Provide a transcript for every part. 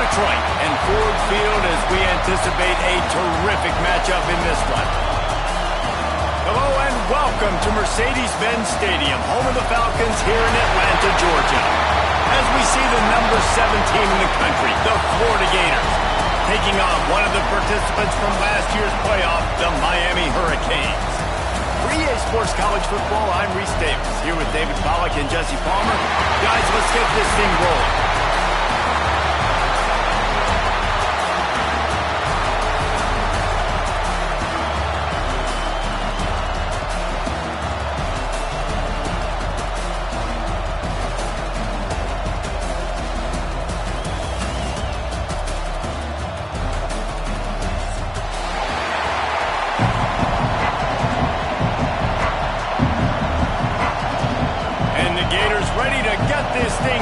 Detroit and Ford Field as we anticipate a terrific matchup in this one. Hello and welcome to Mercedes-Benz Stadium, home of the Falcons here in Atlanta, Georgia. As we see the number 7 team in the country, the Florida Gators, taking on one of the participants from last year's playoff, the Miami Hurricanes. For EA Sports College Football, I'm Reese Davis, here with David Pollack and Jesse Palmer. Guys, let's get this thing rolling.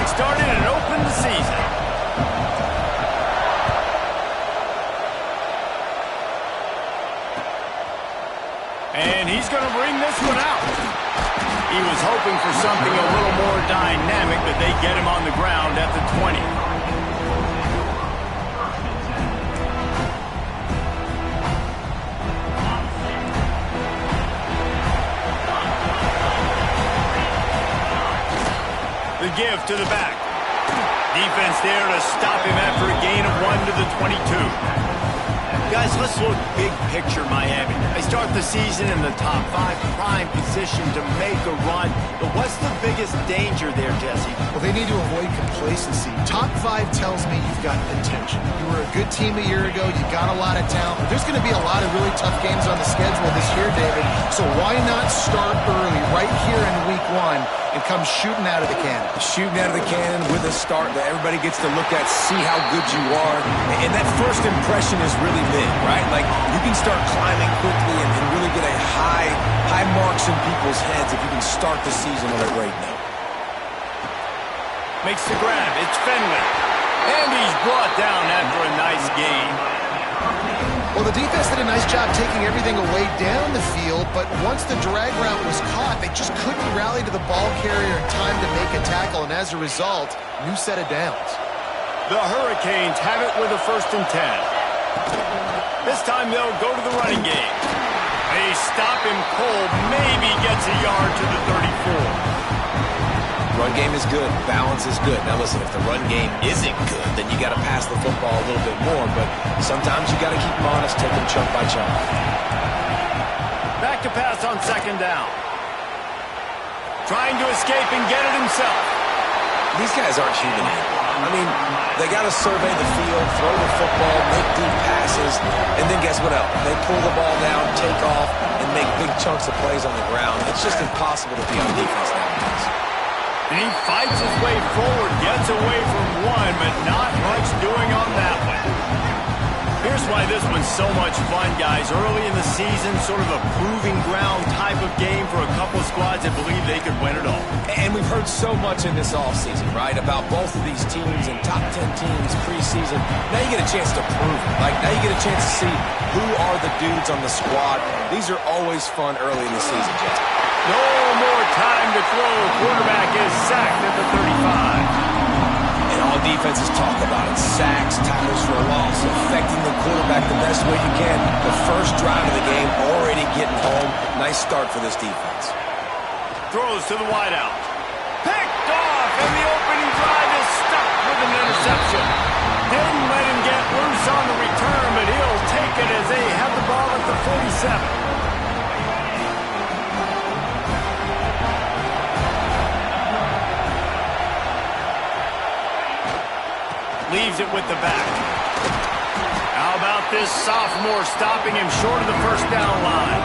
Started and opened the season. And he's going to bring this one out. He was hoping for something a little more dynamic, but they get him on the ground at the 20. The give to the back. Defense there to stop him after a gain of 1 to the 22. Guys, let's look big picture Miami. They start the season in the top 5, prime position to make a run. But what's the biggest danger there, Jesse? Well, they need to avoid complacency. Top 5 tells me you've got potential. You were a good team a year ago. You got a lot of talent. But there's going to be a lot of really tough games on the schedule this year, David. So why not start early, right here in week 1? And come shooting out of the cannon. Shooting out of the cannon with a start that everybody gets to look at, see how good you are. And that first impression is really big, right? Like, you can start climbing quickly and really get a high marks in people's heads if you can start the season on a great note. Makes the grab. It's Fenwick. And he's brought down after a nice gain. Well, the defense did a nice job taking everything away down the field, but once the drag route was caught, they just couldn't rally to the ball carrier in time to make a tackle, and as a result, new set of downs. The Hurricanes have it with a 1st and 10. This time they'll go to the running game. They stop him cold, maybe gets a yard to the 34. Run game is good. Balance is good. Now listen, if the run game isn't good, then you got to pass the football a little bit more. But sometimes you got to keep them honest, take them chunk by chunk. Back to pass on 2nd down. Trying to escape and get it himself. These guys aren't human. I mean, they got to survey the field, throw the football, make deep passes, and then guess what else? They pull the ball down, take off, and make big chunks of plays on the ground. It's just impossible to be on defense nowadays. And he fights his way forward, gets away from one, but not much doing on that one. Here's why this one's so much fun, guys. Early in the season, sort of a proving ground type of game for a couple squads that believe they could win it all. And we've heard so much in this offseason, right, about both of these teams and top 10 teams preseason. Now you get a chance to prove it. Like, now you get a chance to see who are the dudes on the squad. These are always fun early in the season, Jeff. No more time to throw. Quarterback is sacked at the 35. And all defenses talk about it. Sacks, tackles for a loss, affecting the quarterback the best way you can. The first drive of the game, already getting home. Nice start for this defense. Throws to the wideout. Picked off, and the opening drive is stopped with an interception. Didn't let him get loose on the return, but he'll take it as they have the ball at the 47. Leaves it with the back. How about this sophomore stopping him short of the 1st down line?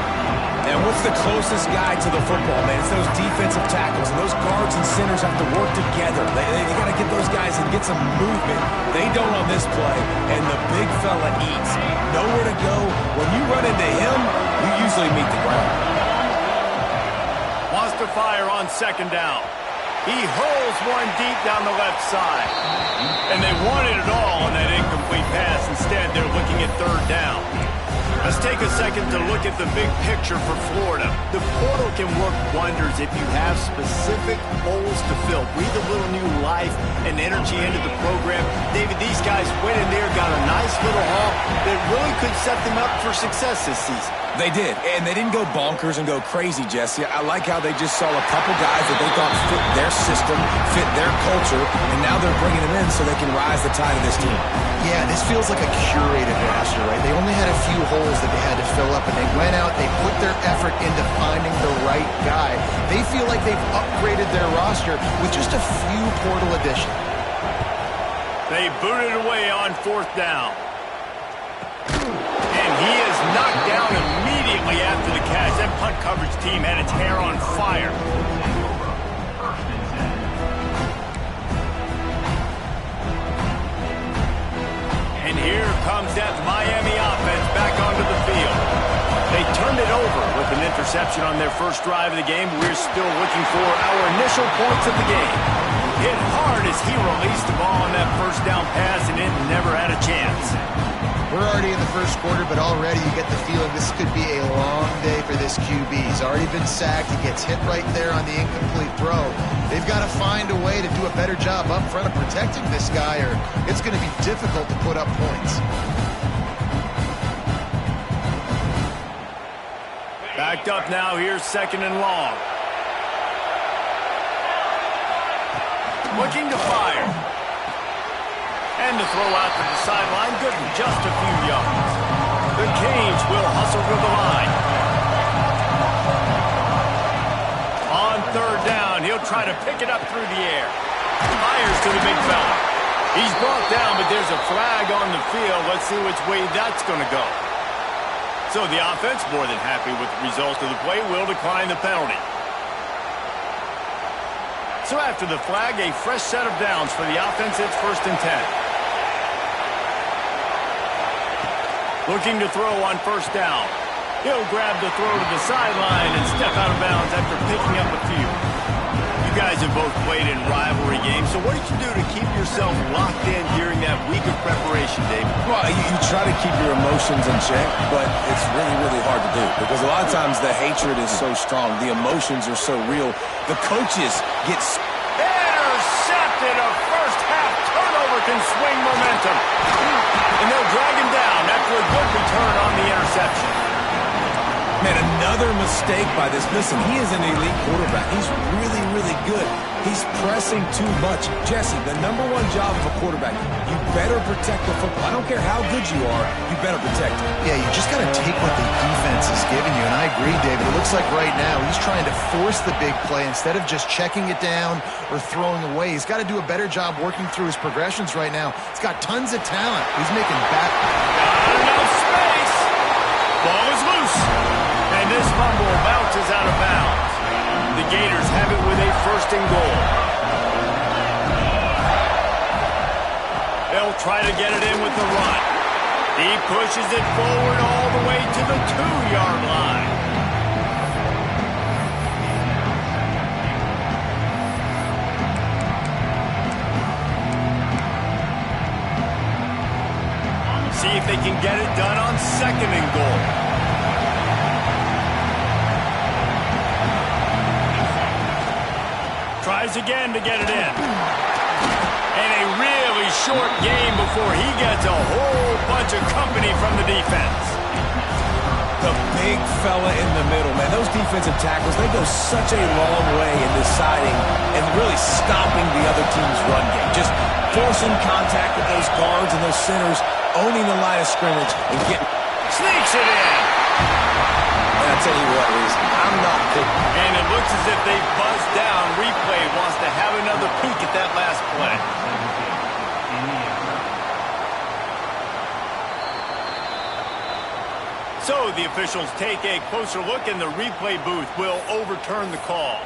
And what's the closest guy to the football, man? It's those defensive tackles, and those guards and centers have to work together. They got to get those guys and get some movement. They don't on this play, and the big fella eats. Nowhere to go. When you run into him, you usually meet the ground. Wants to fire on 2nd down. He hurls one deep down the left side. And they wanted it all on that incomplete pass. Instead, they're looking at 3rd down. Let's take a second to look at the big picture for Florida. The portal can work wonders if you have specific perfect holes to fill. Breathe a little new life and energy into the program. David, these guys went in there, got a nice little haul that really could set them up for success this season. They did, and they didn't go bonkers and go crazy, Jesse. I like how they just saw a couple guys that they thought fit their system, fit their culture, and now they're bringing them in so they can rise the tide of this team. Yeah, this feels like a curated roster, right? They only had a few holes that they had to fill up, and they went out, they put their effort into finding the right guy. They feel like they've upgraded their roster with just a few portal additions. They booted away on 4th down. And he is knocked down immediately after the catch. That punt coverage team had its hair on fire. And here comes that Miami offense back onto the field. They turned it over with an interception on their first drive of the game. We're still looking for our initial points of the game. Hit hard as he released the ball on that first down pass, and it never had a chance. We're already in the first quarter, but already you get the feeling this could be a long day for this QB. He's already been sacked. He gets hit right there on the incomplete throw. They've got to find a way to do a better job up front of protecting this guy, or it's going to be difficult to put up points. Backed up now. Here's 2nd and long. Looking to fire. And the throw out to the sideline, good for just a few yards. The Canes will hustle to the line. On 3rd down, he'll try to pick it up through the air. Fires to the big fella. He's brought down, but there's a flag on the field. Let's see which way that's going to go. So the offense, more than happy with the result of the play, will decline the penalty. So after the flag, a fresh set of downs for the offense. It's 1st and 10. Looking to throw on 1st down. He'll grab the throw to the sideline and step out of bounds after picking up a few. You guys have both played in rivalry games, so what did you do to keep yourself locked in during that week of preparation, David? Well, you try to keep your emotions in check, but it's really, really hard to do because a lot of times the hatred is so strong. The emotions are so real. The coaches get intercepted. A first-half turnover can swing momentum. And they'll drag him down after a good return on the interception. Man, another mistake by this. Listen, he is an elite quarterback. He's really, really good. He's pressing too much. Jesse, the #1 job of a quarterback, you better protect the football. I don't care how good you are, you better protect it. Yeah, you just got to take what the defense is giving you, and I agree, David. It looks like right now he's trying to force the big play instead of just checking it down or throwing away. He's got to do a better job working through his progressions right now. He's got tons of talent. He's making back. Not enough space. Ball is loose. And this fumble bounces out of bounds. The Gators have it with a 1st and goal. They'll try to get it in with the run. He pushes it forward all the way to the 2-yard line. See if they can get it done on 2nd and goal. Tries again to get it in. And a really short game before he gets a whole bunch of company from the defense. The big fella in the middle, man. Those defensive tackles, they go such a long way in deciding and really stopping the other team's run game. Just forcing contact with those guards and those centers, owning the line of scrimmage, and getting... Sneaks it in. And I tell you what, Reese, I'm not picking. And it looks as if they buzzed down. Replay wants to have another peek at that last play. So the officials take a closer look, and the replay booth will overturn the call.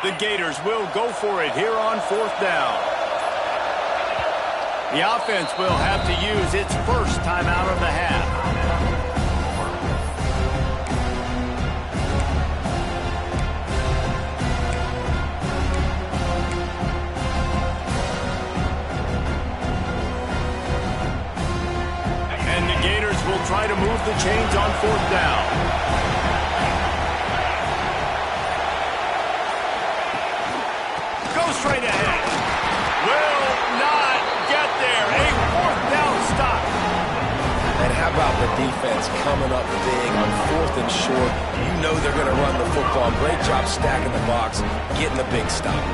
The Gators will go for it here on 4th down. The offense will have to use its first timeout of the half. They'll try to move the chains on 4th down. Go straight ahead. Will not get there. A 4th down stop. And how about the defense coming up big on 4th and short? You know they're going to run the football. Great job stacking the box, getting the big stop.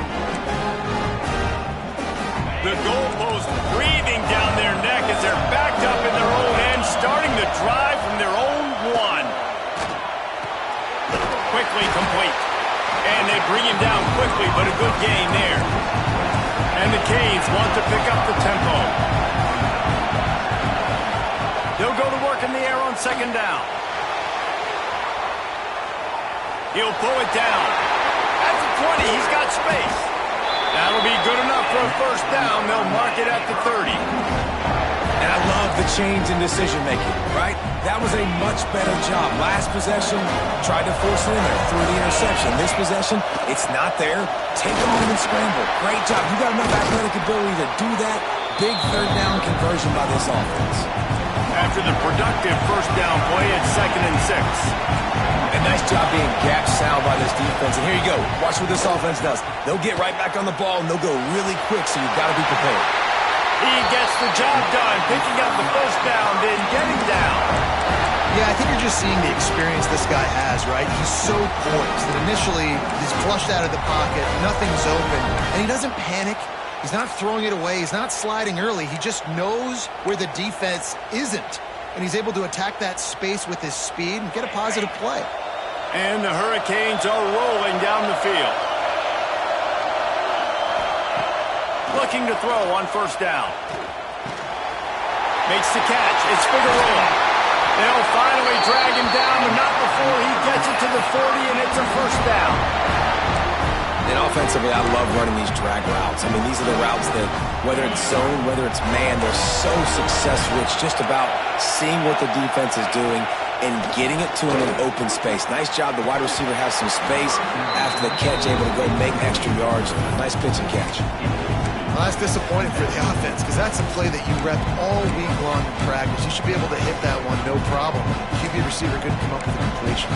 The goalpost breathing down their neck as they're backed up in their own end, starting the drive from their own 1. Quickly complete. And they bring him down quickly, but a good gain there. And the Canes want to pick up the tempo. They'll go to work in the air on 2nd down. He'll pull it down. At the 20, he's got space. That'll be good enough for a 1st down. They'll mark it at the 30. And I love the change in decision-making, right? That was a much better job. Last possession, tried to force it in there, threw the interception. This possession, it's not there. Take a move and scramble. Great job. You got enough athletic ability to do that. Big 3rd down conversion by this offense. After the productive 1st down play, it's 2nd and 6. And nice job being gap sound by this defense. And here you go. Watch what this offense does. They'll get right back on the ball, and they'll go really quick, so you've got to be prepared. He gets the job done, picking up the 1st down, then getting down. Yeah, I think you're just seeing the experience this guy has, right? He's so poised that initially he's flushed out of the pocket, nothing's open, and he doesn't panic. He's not throwing it away. He's not sliding early. He just knows where the defense isn't, and he's able to attack that space with his speed and get a positive play. And the Hurricanes are rolling down the field. Looking to throw on 1st down. Makes the catch. It's Figueroa. They'll finally drag him down, but not before he gets it to the 40, and it's a 1st down. And offensively, I love running these drag routes. I mean, these are the routes that, whether it's zone, whether it's man, they're so successful. It's just about seeing what the defense is doing and getting it to him in open space. Nice job. The wide receiver has some space after the catch, able to go make extra yards. Nice pitch and catch. Well, that's disappointing for the offense because that's a play that you rep all week long in practice. You should be able to hit that one no problem. QB receiver couldn't come up with a completion.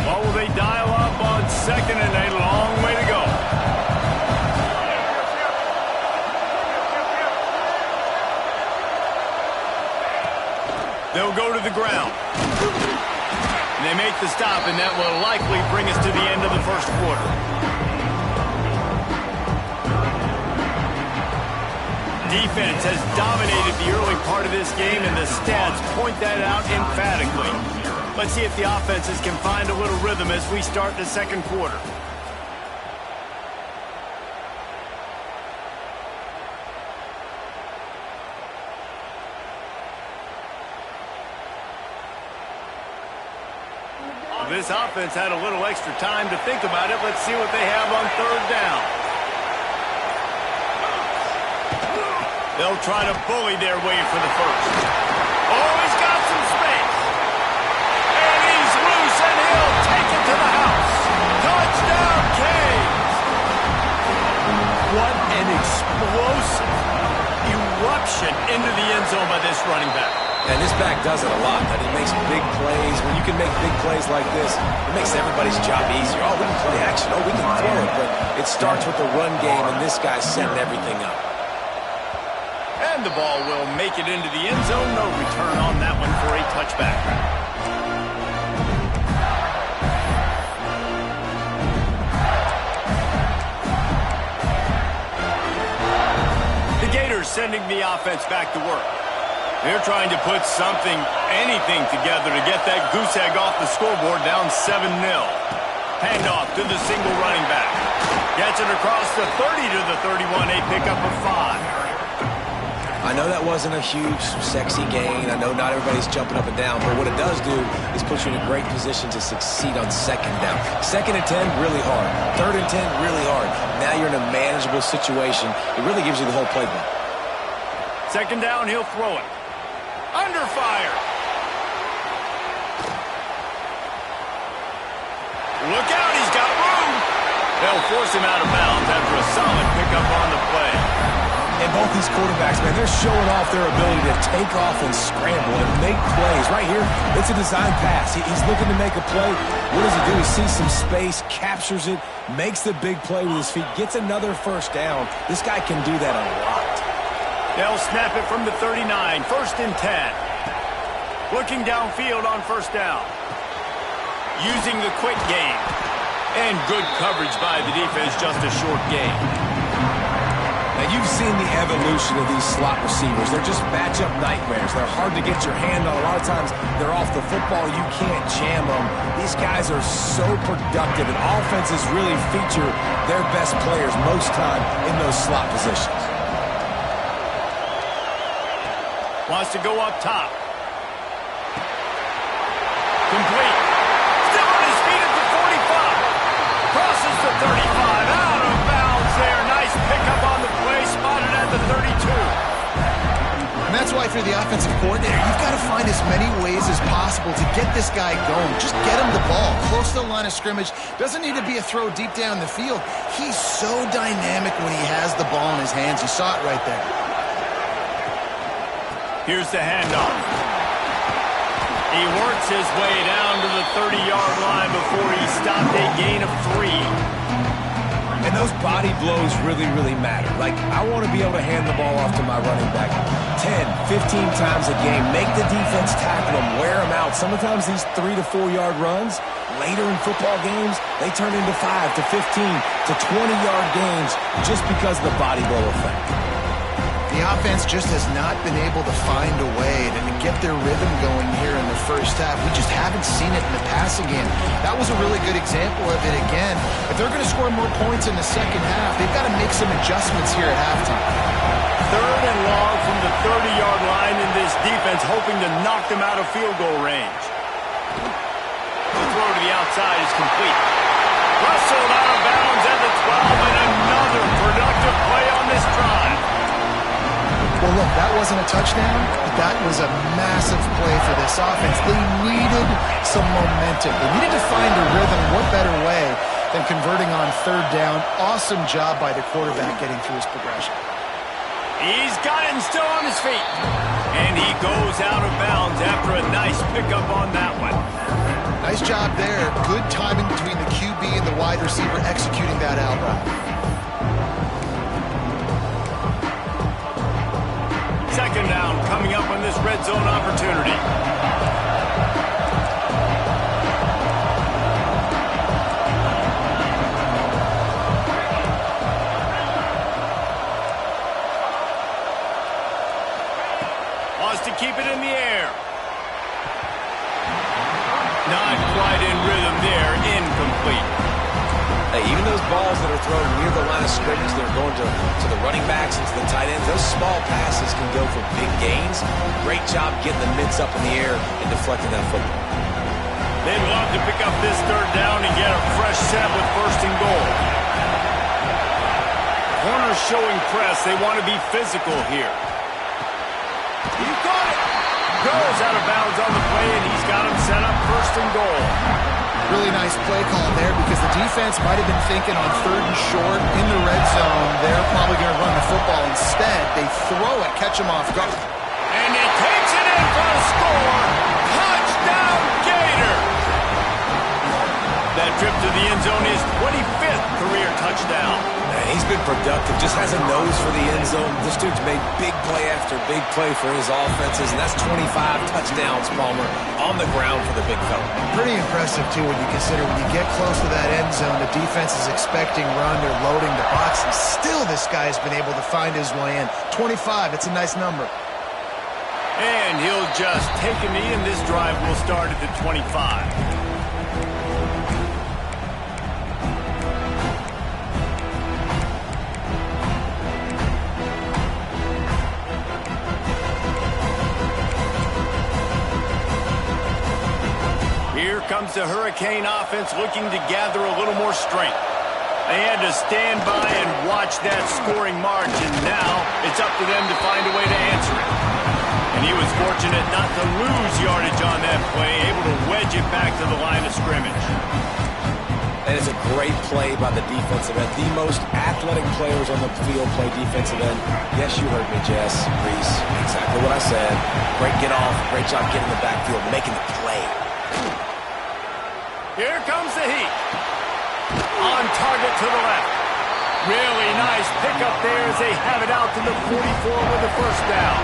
What will they dial up on 2nd and a long way to go? They'll go to the ground. And they make the stop, and that will likely bring us to the end of the 1st quarter. Defense has dominated the early part of this game, and the stats point that out emphatically. Let's see if the offenses can find a little rhythm as we start the 2nd quarter. This offense had a little extra time to think about it. Let's see what they have on 3rd down. They'll try to bully their way for the 1st. Oh, he's got some space. And he's loose, and he'll take it to the house. Touchdown, Canes. What an explosive eruption into the end zone by this running back. And this back does it a lot. He makes big plays. When you can make big plays like this, it makes everybody's job easier. Oh, we can play action. Oh, we can throw it. But it starts with the run game, and this guy's setting everything up. And the ball will make it into the end zone. No return on that one for a touchback. The Gators sending the offense back to work. They're trying to put something, anything together to get that goose egg off the scoreboard, down 7-0. Handoff to the single running back. Gets it across the 30 to the 31, a pickup of 5. I know that wasn't a huge, sexy gain. I know not everybody's jumping up and down, but what it does do is put you in a great position to succeed on 2nd down. 2nd and 10, really hard. 3rd and 10, really hard. Now you're in a manageable situation. It really gives you the whole playbook. 2nd down, he'll throw it. Under fire. Look out, he's got room. They'll force him out of bounds after a solid pickup on the play. And both these quarterbacks, man, they're showing off their ability to take off and scramble and make plays. Right here, it's a design pass. He's looking to make a play. What does he do? He sees some space, captures it, makes the big play with his feet, gets another first down. This guy can do that a lot. They'll snap it from the 39, 1st and 10. Looking downfield on 1st down. Using the quick game. And good coverage by the defense, just a short game. Now, you've seen the evolution of these slot receivers. They're just matchup nightmares. They're hard to get your hand on. A lot of times, they're off the football. You can't jam them. These guys are so productive, and offenses really feature their best players most time in those slot positions. Wants to go up top. Complete. Still on his feet at the 45. Crosses the 35. Out of bounds there. Nice pickup on the play. Spotted at the 32. And that's why, for the offensive coordinator, you've got to find as many ways as possible to get this guy going. Just get him the ball close to the line of scrimmage. Doesn't need to be a throw deep down the field. He's so dynamic when he has the ball in his hands. You saw it right there. Here's the handoff. He works his way down to the 30-yard line before he stopped a gain of 3. And those body blows really, really matter. Like, I want to be able to hand the ball off to my running back 10, 15 times a game. Make the defense tackle him, wear him out. Sometimes these 3 to 4 yard runs, later in football games, they turn into 5 to 15 to 20-yard games just because of the body blow effect. The offense just has not been able to find a way to get their rhythm going here in the first half. We just haven't seen it in the passing game. That was a really good example of it again. If they're going to score more points in the second half, they've got to make some adjustments here at halftime. 3rd and long from the 30-yard line, in this defense hoping to knock them out of field goal range. The throw to the outside is complete. Rustled out of bounds at the 12, and another productive play on this drive. Well, look, that wasn't a touchdown, but that was a massive play for this offense. They needed some momentum. They needed to find a rhythm. What better way than converting on 3rd down? Awesome job by the quarterback getting through his progression. He's got it and still on his feet. And he goes out of bounds after a nice pickup on that one. Nice job there. Good timing between the QB and the wide receiver executing that out route. 2nd down coming up on this red zone opportunity. Wants to keep it in the air. Not quite in rhythm there. Incomplete. Hey, even those balls that are thrown near the line of scrimmage, they're going to the running backs and to the tight ends, those small passes can go for big gains. Great job getting the mitts up in the air and deflecting that football. They'd love to pick up this 3rd down and get a fresh set with 1st and goal. Corners showing press. They want to be physical here. He got it. Goes out of bounds on the play, and he's got him set up 1st and goal. Really nice play call there because the defense might have been thinking on 3rd and short in the red zone. They're probably going to run the football. Instead, they throw it, catch him off guard. And he takes it in for a score. Touchdown, Gator. That trip to the end zone is 25th career touchdown. Man, he's been productive, just has a nose for the end zone. This dude's made big play after big play for his offenses, and that's 25 touchdowns, Palmer, on the ground for the big fella. Pretty impressive, too, when you consider when you get close to that end zone, the defense is expecting run, they're loading the box, and still this guy's been able to find his way in. 25, it's a nice number. And he'll just take a knee, and this drive will start at the 25. Here comes the Hurricane offense looking to gather a little more strength. They had to stand by and watch that scoring margin. Now it's up to them to find a way to answer it. And he was fortunate not to lose yardage on that play, able to wedge it back to the line of scrimmage. And it's a great play by about the defensive end. The most athletic players on the field play defensive end. Yes, you heard me, Jess, Reese. Exactly what I said. Great get off. Great job getting in the backfield, making the play. Here comes the heat. On target to the left. Really nice pickup there as they have it out to the 44 with the first down.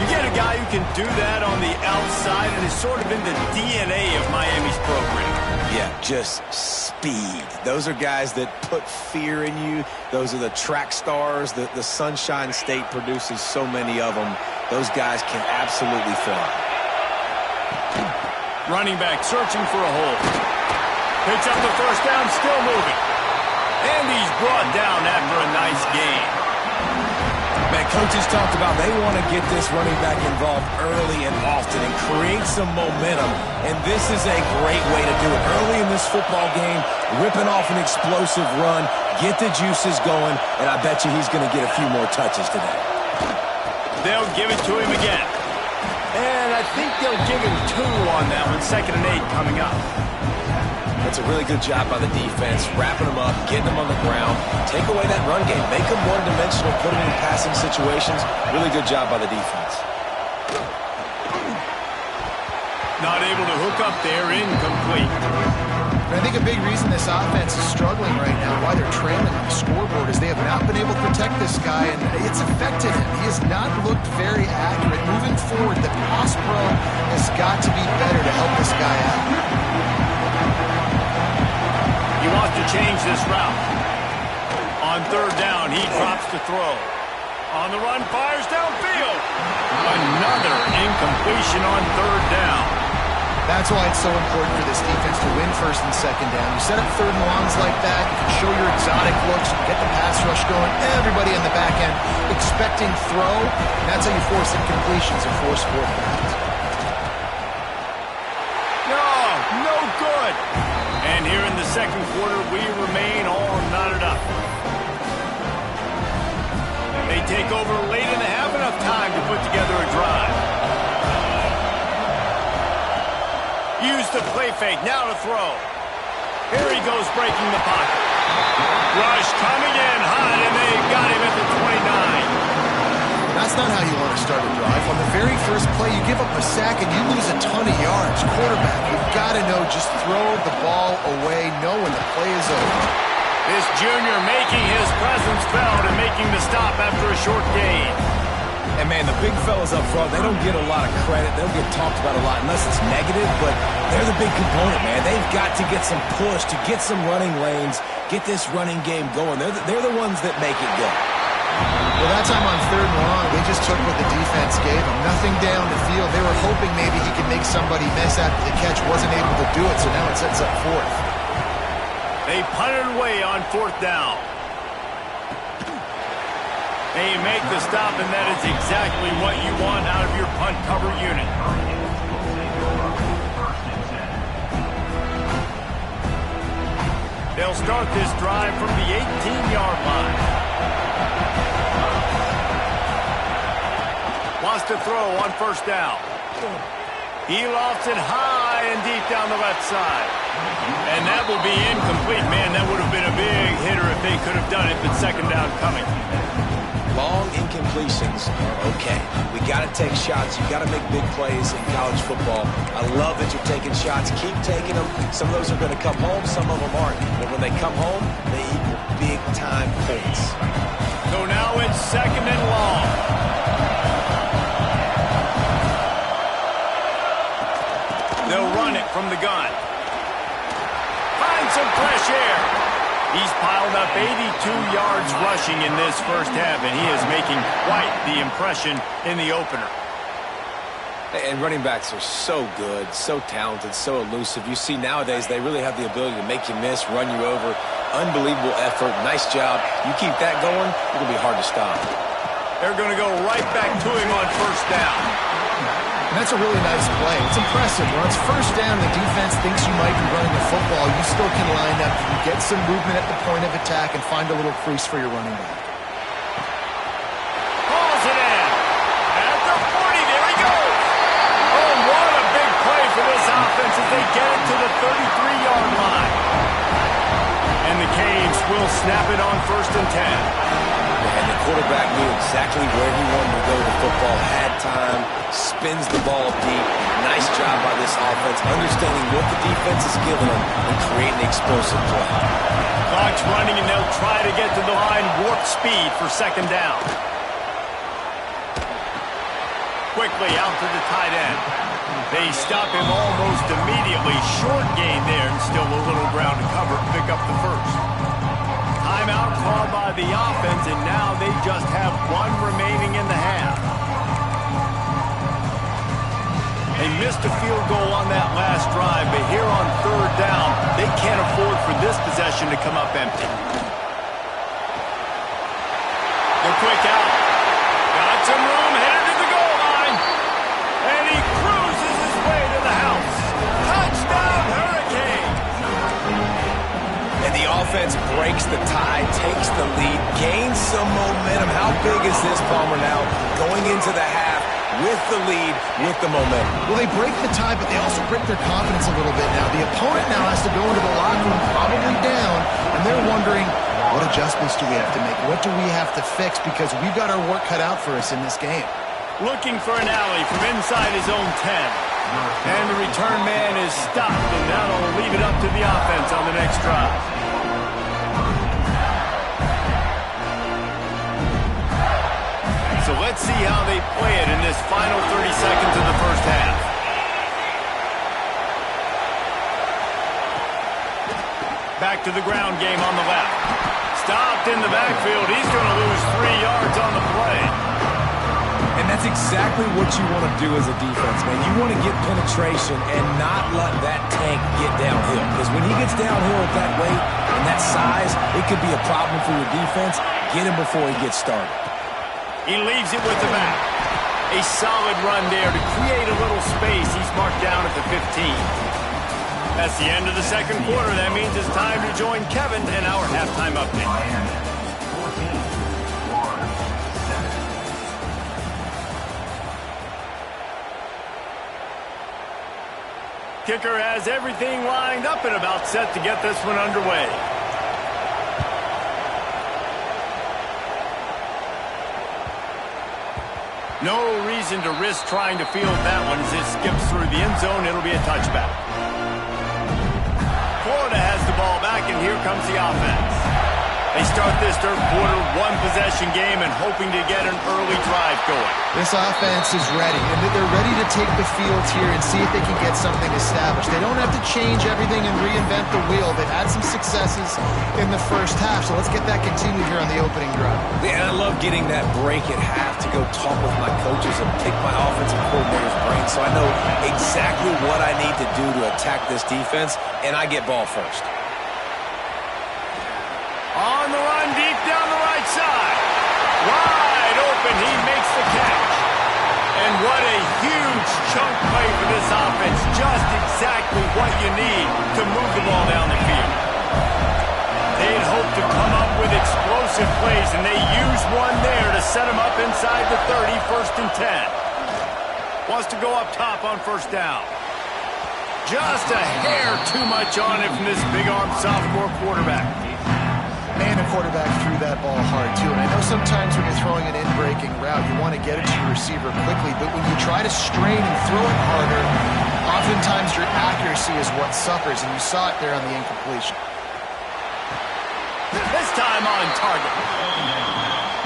You get a guy who can do that on the outside, and it's sort of in the DNA of Miami's program. Yeah, just speed. Those are guys that put fear in you. Those are the track stars. The Sunshine State produces so many of them. Those guys can absolutely fly. Running back searching for a hole. Picks up the first down, still moving. And he's brought down after a nice gain. Man, coaches talked about they want to get this running back involved early and often and create some momentum. And this is a great way to do it. Early in this football game, ripping off an explosive run, get the juices going, and I bet you he's going to get a few more touches today. They'll give it to him again. And I think they'll give him 2 on that one. 2nd and 8 coming up. That's a really good job by the defense, wrapping them up, getting them on the ground, take away that run game, make them one-dimensional, put them in passing situations. Really good job by the defense. Not able to hook up there, incomplete. And I think a big reason this offense is struggling right now, why they're trailing on the scoreboard, is they have not been able to protect this guy, and it's affected him. He has not looked very accurate. Moving forward, the pass pro has got to be better to help this guy out. He wants to change this route. On 3rd down, he drops to throw. On the run, fires downfield. Another incompletion on 3rd down. That's why it's so important for this defense to win 1st and 2nd down. You set up 3rd and longs like that, you can show your exotic looks, you get the pass rush going, everybody on the back end expecting throw, and that's how you force incompletions and force 4th downs. No good. And here in the 2nd quarter, we remain all knotted up. They take over late in the half, enough time to put together a drive. Use the play fake, now to throw. Here he goes breaking the pocket. Rush coming in hot, and they got him at the 29. That's not how you want to start a drive. On the very first play, you give up a sack and you lose a ton of yards. Quarterback, you've got to know, just throw the ball away, know when the play is over. This junior making his presence felt and making the stop after a short gain. And, man, the big fellas up front, they don't get a lot of credit. They don't get talked about a lot unless it's negative, but they're the big component, man. They've got to get some push, to get some running lanes, get this running game going. They're the ones that make it go. Well, that time on 3rd and long, they just took what the defense gave them. Nothing down the field. They were hoping maybe he could make somebody miss after the catch. Wasn't able to do it, so now it sets up 4th. They punted away on 4th down. They make the stop, and that is exactly what you want out of your punt cover unit. They'll start this drive from the 18-yard line. Wants to throw on 1st down. He lofts it high and deep down the left side. And that will be incomplete. Man, that would have been a big hitter if they could have done it, but 2nd down coming. Long incompletions are okay. We got to take shots. You got to make big plays in college football. I love that you're taking shots. Keep taking them. Some of those are going to come home. Some of them aren't. But when they come home, they equal big-time points. So now it's 2nd and long. They'll run it from the gun. Find some fresh air. He's piled up 82 yards rushing in this first half, and he is making quite the impression in the opener. And running backs are so good, so talented, so elusive. You see nowadays they really have the ability to make you miss, run you over. Unbelievable effort. Nice job. You keep that going, it'll be hard to stop. They're going to go right back to him on 1st down. And that's a really nice play. It's impressive. When it's 1st down, the defense thinks you might be running the football. You still can line up. You can get some movement at the point of attack and find a little crease for your running back. Calls it in. At the 40, there he goes. Oh, what a big play for this offense as they get it to the 33-yard line. And will snap it on 1st and 10. And the quarterback knew exactly where he wanted to go with the football, had time, spins the ball deep. Nice job by this offense, understanding what the defense is giving them and creating explosive play. Clock's running, and they'll try to get to the line, warp speed for 2nd down. Quickly out to the tight end. They stop him almost immediately. Short gain there, and still a little ground to cover. Pick up the 1st. Timeout called by the offense, and now they just have 1 remaining in the half. They missed a field goal on that last drive, but here on 3rd down, they can't afford for this possession to come up empty. The quick out. Got some room, headed to the goal line. And he cruises his way to the house. Touchdown, Hurricanes! And the offense breaks the tie, takes the lead, gains some momentum. How big is this, Palmer, now? Going into the half with the lead, with the momentum. Well, they break the tie, but they also break their confidence a little bit now. The opponent now has to go into the locker room probably down, and they're wondering, what adjustments do we have to make? What do we have to fix? Because we've got our work cut out for us in this game. Looking for an alley from inside his own 10. And the return man is stopped, and that'll leave it up to the offense on the next drive. So let's see how they play it in this final 30 seconds of the 1st half. Back to the ground game on the left. Stopped in the backfield. He's going to lose 3 yards on the play. And that's exactly what you want to do as a defense, man. You want to get penetration and not let that tank get downhill. Because when he gets downhill at that weight and that size, it could be a problem for your defense. Get him before he gets started. He leaves it with the back. A solid run there to create a little space. He's marked down at the 15. That's the end of the 2nd quarter. That means it's time to join Kevin in our halftime update. Kicker has everything lined up and about set to get this one underway. No reason to risk trying to field that one as it skips through the end zone. It'll be a touchback. Florida has the ball back, and here comes the offense. They start this 3rd quarter 1-possession game and hoping to get an early drive going. This offense is ready, and they're ready to take the field here and see if they can get something established. They don't have to change everything and reinvent the wheel. They've had some successes in the 1st half, so let's get that continued here on the opening drive. Yeah, I love getting that break at half to go talk with my coaches and pick my offensive coordinator's brain so I know exactly what I need to do to attack this defense, and I get ball first. On the run, deep down the right side. Wide open, he makes the catch. And what a huge chunk play for this offense. Just exactly what you need to move the ball down the field. They'd hoped to come up with explosive plays, and they used one there to set them up inside the 30, 1st and 10. Wants to go up top on 1st down. Just a hair too much on it from this big-arm sophomore quarterback. And the quarterback threw that ball hard, too. And I know sometimes when you're throwing an in-breaking route, you want to get it to your receiver quickly. But when you try to strain and throw it harder, oftentimes your accuracy is what suffers. And you saw it there on the incompletion. This time on target.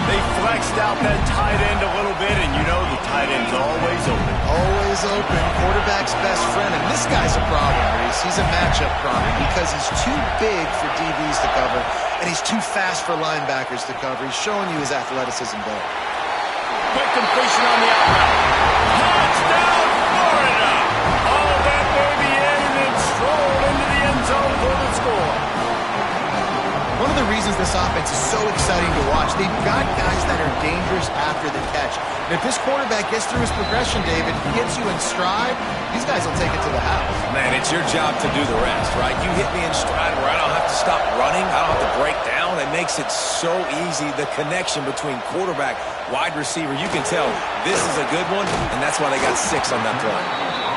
They flexed out that tight end a little bit, and you know the tight end's always open. Always open. Quarterback's best friend. And this guy's a problem, Reese. He's a matchup problem because he's too big for DBs to cover, and he's too fast for linebackers to cover. He's showing you his athleticism there. Quick completion on the outside. Touchdown, Florida! All that baby in and then strolled into the end zone for the score. One of the reasons this offense is so exciting to watch, they've got guys that are dangerous after the catch. And if this quarterback gets through his progression, David, gets you in stride, these guys will take it to the house. Man, it's your job to do the rest, right? You hit me in stride where I don't have to stop running. I don't have to break down. It makes it so easy. The connection between quarterback, wide receiver, you can tell this is a good one, and that's why they got 6 on that play.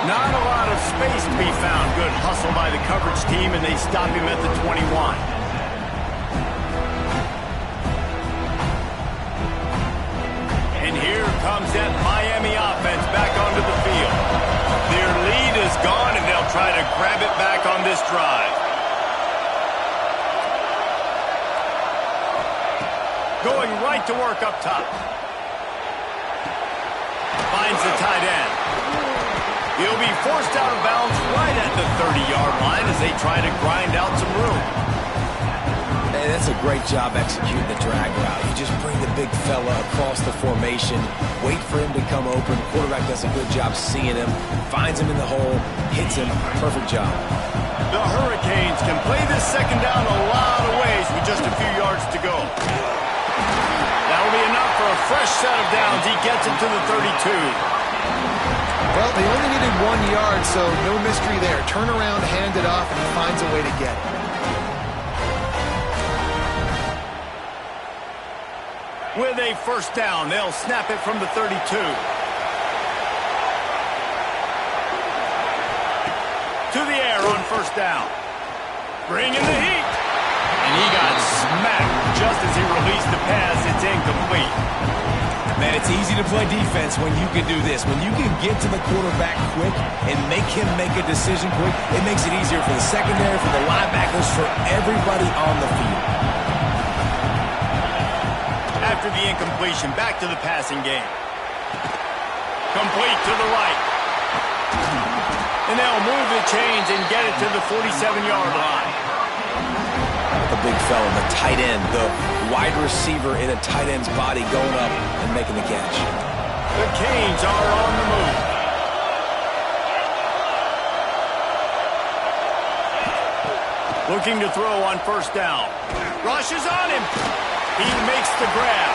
Not a lot of space to be found. Good hustle by the coverage team, and they stop him at the 21. And here comes that Miami offense back onto the field. Their lead is gone, and they'll try to grab it back on this drive. Going right to work up top. Finds the tight end. He'll be forced out of bounds right at the 30-yard line as they try to grind out some room. Hey, that's a great job executing the drag route. You just bring the big fella across the formation, wait for him to come open. Quarterback does a good job seeing him, finds him in the hole, hits him. Perfect job. The Hurricanes can play this second down a lot of ways with just a few yards to go. That'll be enough for a fresh set of downs. He gets it to the 32. Well, they only needed 1 yard, so no mystery there. Turn around, hand it off, and he finds a way to get it. With a first down, they'll snap it from the 32. To the air on first down. Bringing the heat. And he got smacked just as he released the pass. It's incomplete. Man, it's easy to play defense when you can do this. When you can get to the quarterback quick and make him make a decision quick, it makes it easier for the secondary, for the linebackers, for everybody on the field. After the incompletion, back to the passing game. Complete to the right. And they'll move the chains and get it to the 47-yard line. The big fella, the tight end, the wide receiver in a tight end's body going up and making the catch. The Canes are on the move. Looking to throw on first down. Rushes on him. He makes the grab.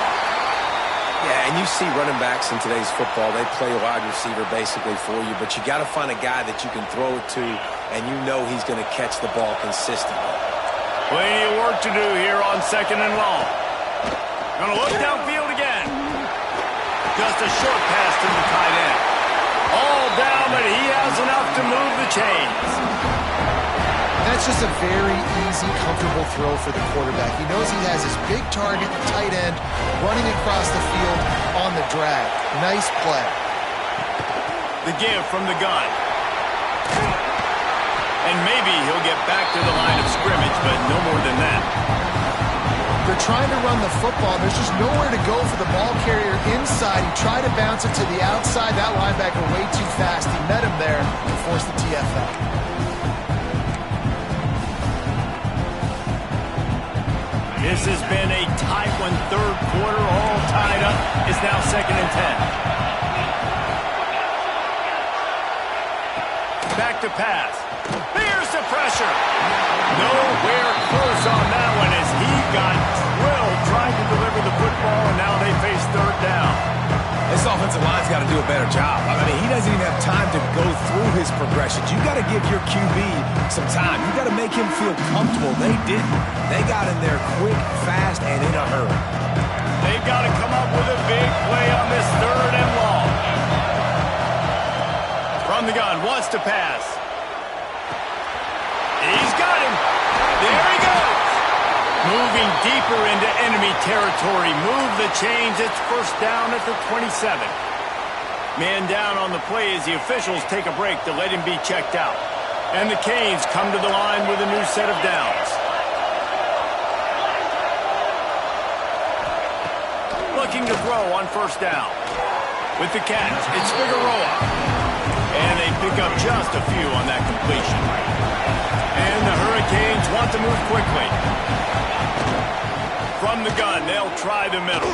Yeah, and you see running backs in today's football, they play a wide receiver basically for you, but you got to find a guy that you can throw it to, and you know he's going to catch the ball consistently. Plenty of work to do here on second and long. Going to look downfield again. Just a short pass to the tight end. All down, but he has enough to move the chains. That's just a very easy, comfortable throw for the quarterback. He knows he has his big target, the tight end, running across the field on the drag. Nice play. The give from the gun. And maybe he'll get back to the line of scrimmage, but no more than that. They're trying to run the football. There's just nowhere to go for the ball carrier inside. He tried to bounce it to the outside. That linebacker way too fast. He met him there and forced the TFL. This has been a tight one, third quarter, all tied up. It's now second and 10. Back to pass. Here's the pressure. Nowhere close on that one as he got drilled trying to deliver the football, and now they face third down. This offensive line's got to do a better job. I mean, he doesn't even have time to go through his progressions. You got to give your QB some time. You got to make him feel comfortable. They didn't. They got in there quick, fast, and in a hurry. They've got to come up with a big play on this third and long. From the gun, wants to pass. He's got him. There he goes. Moving deeper into enemy territory. Move the chains. It's first down at the 27. Man down on the play as the officials take a break to let him be checked out. And the Canes come to the line with a new set of downs. Looking to throw on first down. With the catch, it's Figueroa. And they pick up just a few on that completion. And the Hurricanes want to move quickly. From the gun, they'll try the middle.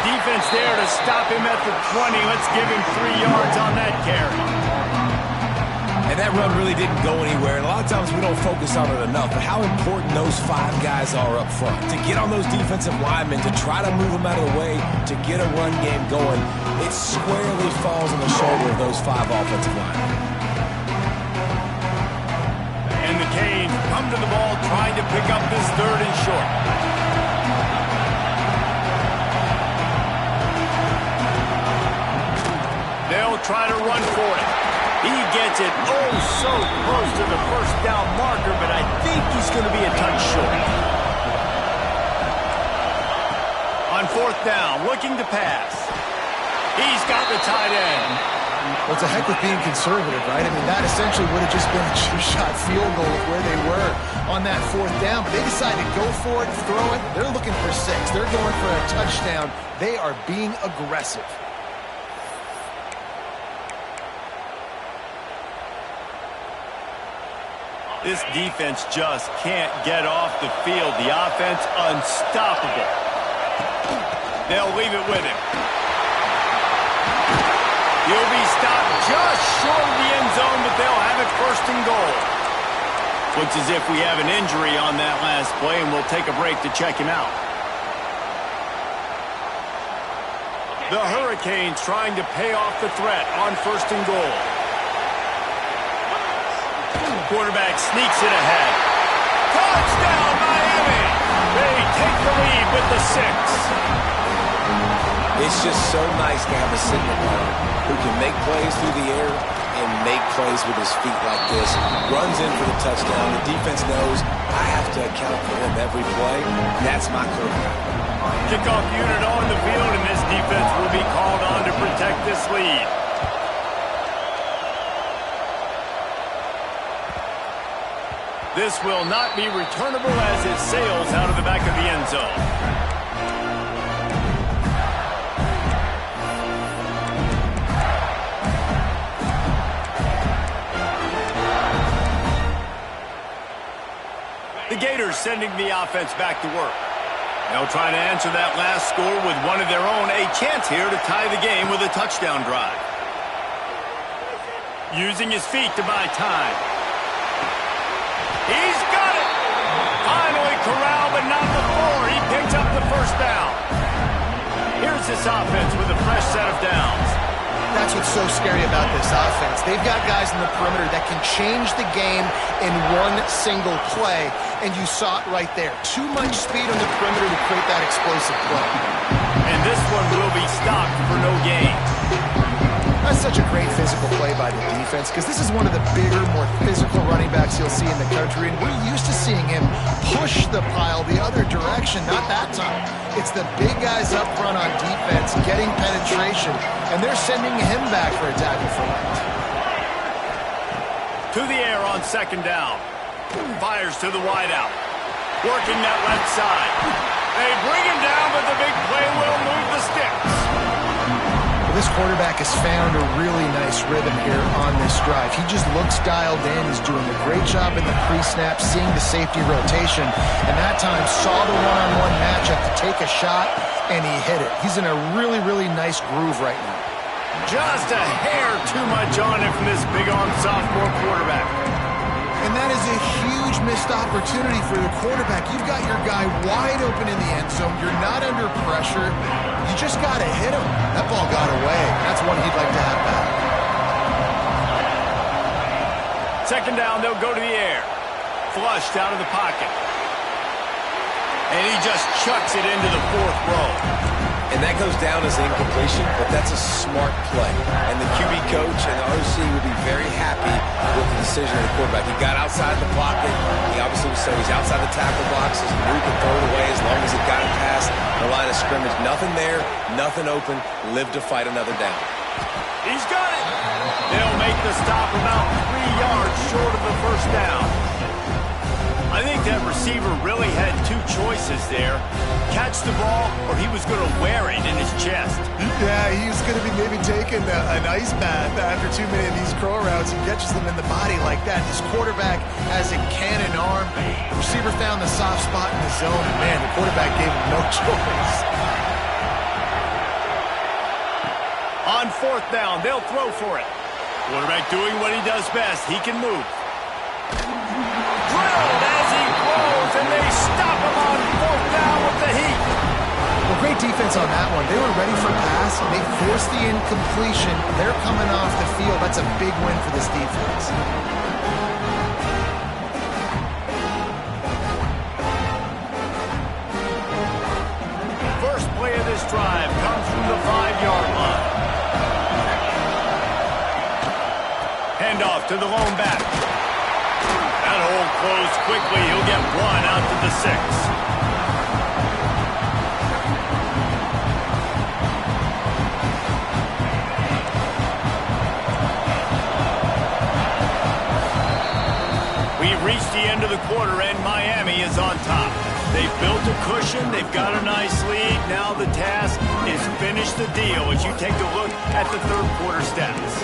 Defense there to stop him at the 20. Let's give him 3 yards on that carry. And that run really didn't go anywhere. And a lot of times we don't focus on it enough, but how important those 5 guys are up front. To get on those defensive linemen, to try to move them out of the way, to get a run game going, it squarely falls on the shoulder of those 5 offensive linemen. And the Canes come to the ball trying to pick up this third and short. They'll try to run for it. He gets it oh so close to the first down marker, but I think he's going to be a touch short. On 4th down, looking to pass. He's got the tight end. Well, it's a heck with being conservative, right? I mean, that essentially would have just been a two-shot field goal of where they were on that 4th down. But they decided to go for it, throw it. They're looking for 6. They're going for a touchdown. They are being aggressive. This defense just can't get off the field. The offense unstoppable. They'll leave it with him. He'll be stopped just short of the end zone, but they'll have it 1st and goal. Looks as if we have an injury on that last play, and we'll take a break to check him out. The Hurricanes trying to pay off the threat on 1st and goal. Quarterback sneaks it ahead. Touchdown, Miami! They take the lead with the 6. It's just so nice to have a signal runner who can make plays through the air and make plays with his feet like this. Runs in for the touchdown. The defense knows I have to account for him every play. That's my quarterback. Kickoff unit on the field, and this defense will be called on to protect this lead. This will not be returnable as it sails out of the back of the end zone. The Gators sending the offense back to work. They'll try to answer that last score with one of their own. A chance here to tie the game with a touchdown drive. Using his feet to buy time. He's got it! Finally corralled, but not before. He picks up the 1st down. Here's this offense with a fresh set of downs. That's what's so scary about this offense. They've got guys in the perimeter that can change the game in one single play, and you saw it right there. Too much speed on the perimeter to create that explosive play. And this one will be stopped for no gain. That's such a great physical play by the defense, because this is one of the bigger, more physical running backs you'll see in the country, and we're used to seeing him push the pile the other direction. Not that time. It's the big guys up front on defense getting penetration, and they're sending him back for a tackle for loss. To the air on 2nd down. Fires to the wideout. Working that left side. They bring him down, but the big play will move the sticks. This quarterback has found a really nice rhythm here on this drive. He just looks dialed in. He's doing a great job in the pre-snap, seeing the safety rotation, and that time saw the one-on-one matchup to take a shot, and he hit it. He's in a really, really nice groove right now. Just a hair too much on it from this big-arm sophomore quarterback. And that is a huge missed opportunity for the quarterback. You've got your guy wide open in the end zone. You're not under pressure. You just got to hit him. That ball got away. That's one he'd like to have back. 2nd down, they'll go to the air. Flushed out of the pocket. And he just chucks it into the 4th row. And that goes down as an incompletion, but that's a smart play. And the QB coach and the OC will be very happy with the decision of the quarterback. He got outside the pocket. He obviously so he's outside the tackle box. He knew he could throw it away as long as it got him past the line of scrimmage. Nothing there, nothing open. Live to fight another down. He's got it. They'll make the stop about 3 yards short of the 1st down. I think that receiver really had 2 choices there. Catch the ball, or he was going to wear it in his chest. Yeah, he was going to be maybe taking an ice bath after too many of these curl routes. He catches them in the body like that. This quarterback has a cannon arm. The receiver found the soft spot in the zone, and man, the quarterback gave him no choice. On 4th down, they'll throw for it. Quarterback doing what he does best. He can move. Drilled as he throws, and they stop him on 4th down with the heat. Well, great defense on that one. They were ready for pass. They forced the incompletion. They're coming off the field. That's a big win for this defense. First play of this drive comes from the 5-yard line. Handoff to the lone back. That hole closed quickly. He'll get 1 out to the 6. We've reached the end of the quarter, and Miami is on top. They've built a cushion. They've got a nice lead. Now the task is finish the deal as you take a look at the third quarter stats.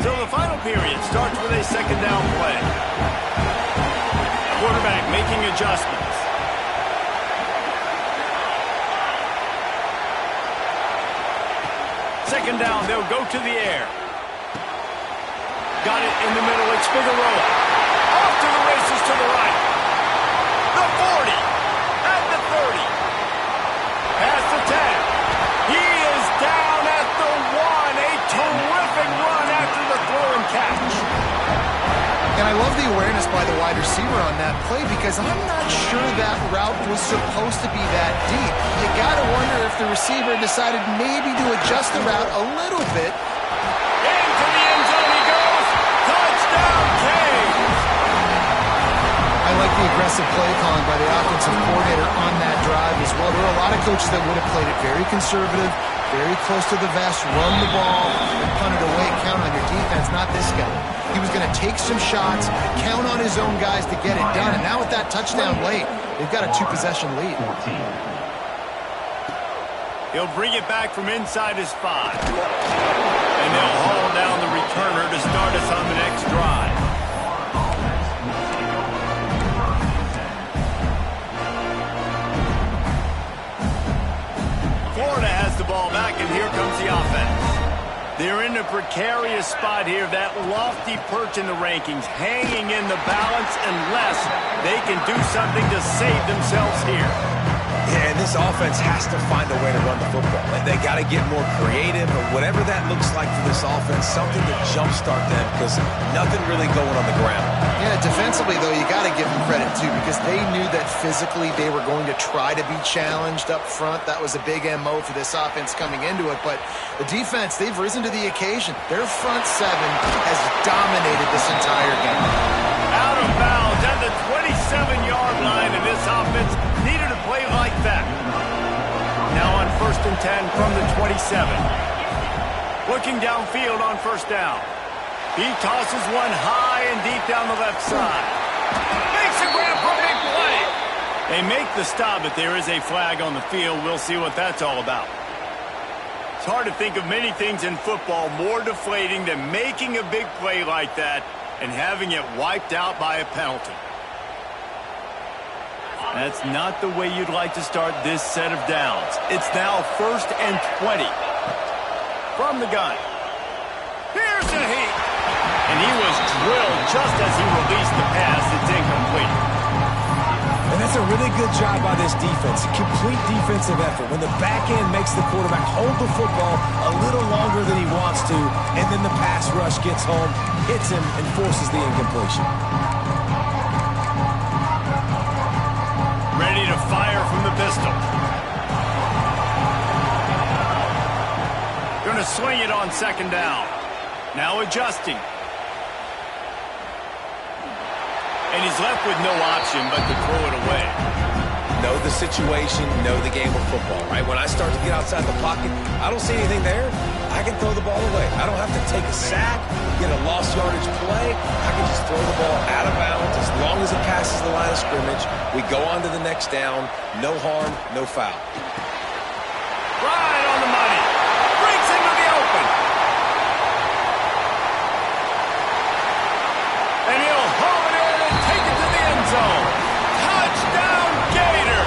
So the final period starts with a second down play. Quarterback making adjustments. Second down, they'll go to the air. Got it in the middle, it's Figueroa. Off to the races to the right. The 40, at the 30. Past the 10. He is down at the 1. A terrific run after the throw and catch. And I love the awareness by the wide receiver on that play because I'm not sure that route was supposed to be that deep. You got to wonder if the receiver decided maybe to adjust the route a little bit. Into the end zone he goes. Touchdown, Canes. I like the aggressive play calling by the offensive coordinator on that drive as well. There are a lot of coaches that would have played it very conservative, very close to the vest, run the ball, and punt it away, count on your defense. Not this guy. He was going to take some shots, count on his own guys to get it done. And now with that touchdown late, they've got a 2-possession lead. He'll bring it back from inside his 5. And they'll haul down the returner to start us on the next drive. Florida has the ball back, and here comes the offense. They're in a precarious spot here, that lofty perch in the rankings, hanging in the balance unless they can do something to save themselves here. Yeah, and this offense has to find a way to run the football. They got to get more creative, or whatever that looks like for this offense, something to jumpstart them because nothing really going on the ground. Yeah, defensively, though, you got to give them credit, too, because they knew that physically they were going to try to be challenged up front. That was a big MO for this offense coming into it. But the defense, they've risen to the occasion. Their front 7 has dominated this entire game. Out of bounds at the 27-yard line, and this offense needed a play like that. Now on 1st and 10 from the 27. Looking downfield on first down. He tosses one high and deep down the left side. Makes a grab for a big play. They make the stop, but there is a flag on the field. We'll see what that's all about. It's hard to think of many things in football more deflating than making a big play like that and having it wiped out by a penalty. That's not the way you'd like to start this set of downs. It's now 1st and 20. From the gun. Here's a heat. And he was drilled just as he released the pass. It's incomplete. And that's a really good job by this defense. Complete defensive effort. When the back end makes the quarterback hold the football a little longer than he wants to, and then the pass rush gets home, hits him, and forces the incompletion. Ready to fire from the pistol. Going to swing it on second down. Now adjusting. And he's left with no option but to throw it away. Know the situation, know the game of football, right? When I start to get outside the pocket, I don't see anything there. I can throw the ball away. I don't have to take a sack, get a lost yardage play. I can just throw the ball out of bounds as long as it passes the line of scrimmage. We go on to the next down. No harm, no foul. Right on the money. Breaks into the open. And he'll haul it in and take it to the end zone. Touchdown, Gator.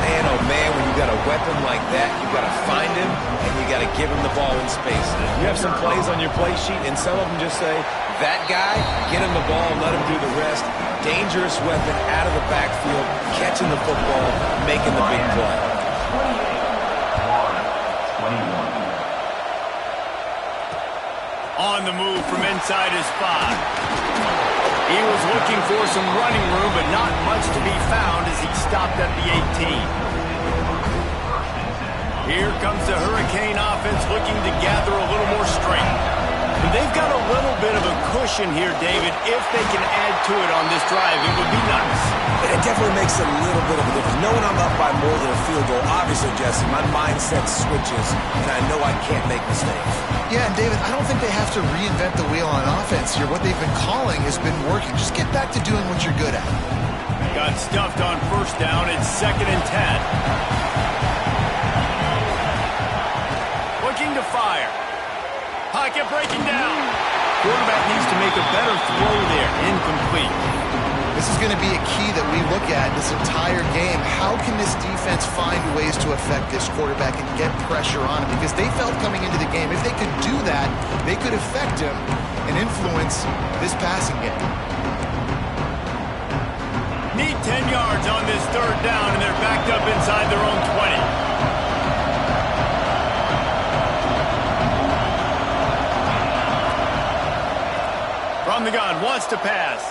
Man, oh man, when you got a weapon like that, you got to find him and you got to give him the ball in space. You have some plays on your play sheet, and some of them just say, that guy, get him the ball, let him do the rest. Dangerous weapon out of the backfield, catching the football, making the big play. On the move from inside his 5. He was looking for some running room, but not much to be found as he stopped at the 18. Here comes the Hurricane offense looking to gather a little more strength. And they've got a little bit of a cushion here, David. If they can add to it on this drive, it would be nice. It definitely makes a little bit of a difference. Knowing I'm up by more than a field goal, obviously, Jesse, my mindset switches, and I know I can't make mistakes. Yeah, and David, I don't think they have to reinvent the wheel on offense here. What they've been calling has been working. Just get back to doing what you're good at. Got stuffed on first down. It's 2nd and 10. Looking to fire. Pocket breaking down. Quarterback needs to make a better throw there. Incomplete. This is going to be a key that we look at this entire game. How can this defense find ways to affect this quarterback and get pressure on him? Because they felt coming into the game, if they could do that, they could affect him and influence this passing game. Need 10 yards on this 3rd down, and they're backed up inside their own 20. From the gun, wants to pass.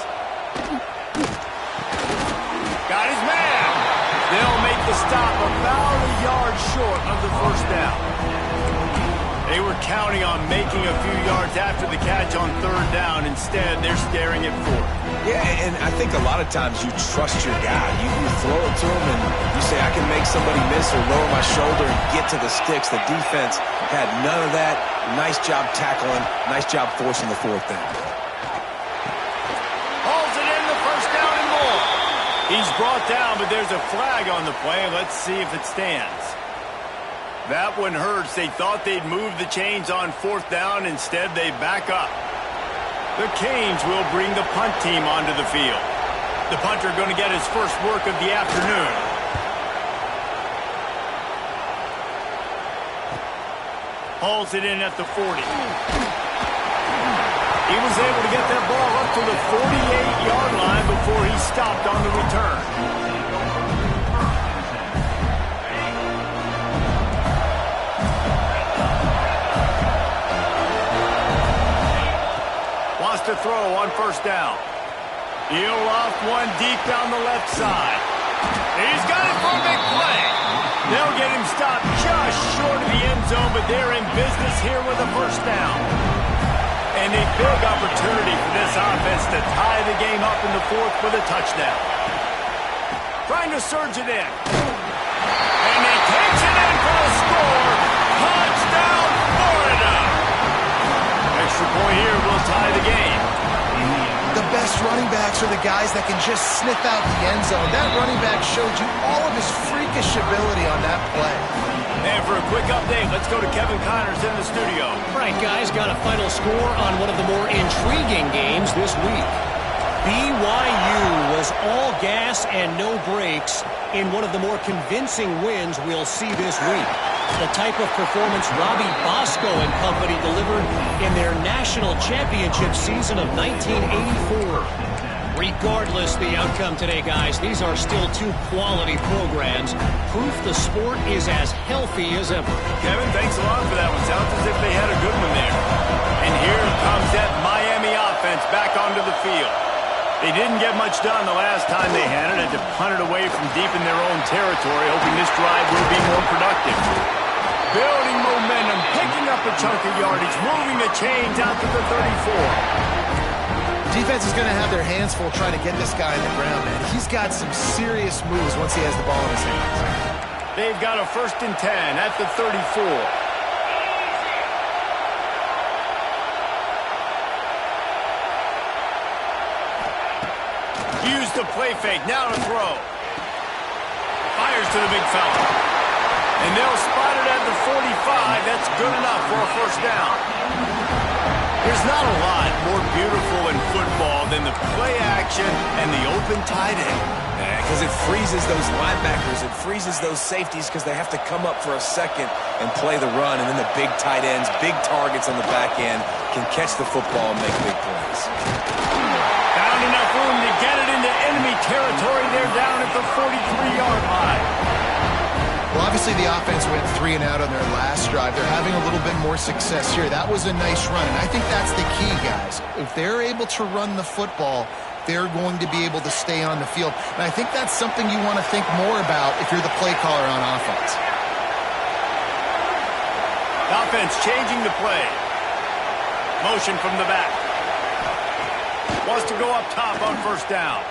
Got his man. They'll make the stop about a yard short of the 1st down. They were counting on making a few yards after the catch on 3rd down. Instead, they're staring at 4th. Yeah, and I think a lot of times you trust your guy. You throw it to him and you say, I can make somebody miss or lower my shoulder and get to the sticks. The defense had none of that. Nice job tackling. Nice job forcing the 4th down. He's brought down, but there's a flag on the play. Let's see if it stands. That one hurts. They thought they'd move the chains on 4th down. Instead, they back up. The Canes will bring the punt team onto the field. The punter going to get his first work of the afternoon. Hauls it in at the 40. He was able to get that ball up to the 48-yard line before he stopped on the return. Wants to throw on 1st down. He'll off one deep down the left side. He's got it for a big play. They'll get him stopped just short of the end zone, but they're in business here with a 1st down. And a big opportunity for this offense to tie the game up in the 4th with a touchdown. Trying to surge it in. And he takes it in for a score. Touchdown, Florida. Extra point here will tie the game. The best running backs are the guys that can just sniff out the end zone. That running back showed you all of his freakish ability on that play. And for a quick update, let's go to Kevin Connors in the studio. All right, guys, got a final score on one of the more intriguing games this week. BYU was all gas and no brakes in one of the more convincing wins we'll see this week. The type of performance Robbie Bosco and company delivered in their national championship season of 1984. Regardless the outcome today, guys, these are still 2 quality programs. Proof the sport is as healthy as ever. Kevin, thanks a lot for that one. Sounds as if they had a good one there. And here comes that Miami offense back onto the field. They didn't get much done the last time they had it. Had to punt it away from deep in their own territory, hoping this drive will be more productive. Building momentum, picking up a chunk of yardage, moving the chains out to the 34. Defense is going to have their hands full trying to get this guy in the ground, man. He's got some serious moves once he has the ball in his hands. They've got a 1st and 10 at the 34. Use the play fake, now to throw. Fires to the big fella. And they'll spot it at the 45. That's good enough for a 1st down. There's not a lot more beautiful in football than the play action and the open tight end. Because it freezes those linebackers. It freezes those safeties because they have to come up for a second and play the run. And then the big tight ends, big targets on the back end can catch the football and make big plays. Found enough room to get it into enemy territory. They're down at the 43-yard line. Well, obviously the offense went 3 and out on their last drive. They're having a little bit more success here. That was a nice run, and I think that's the key, guys. If they're able to run the football, they're going to be able to stay on the field. And I think that's something you want to think more about if you're the play caller on offense. Offense changing the play. Motion from the back. Wants to go up top on 1st down.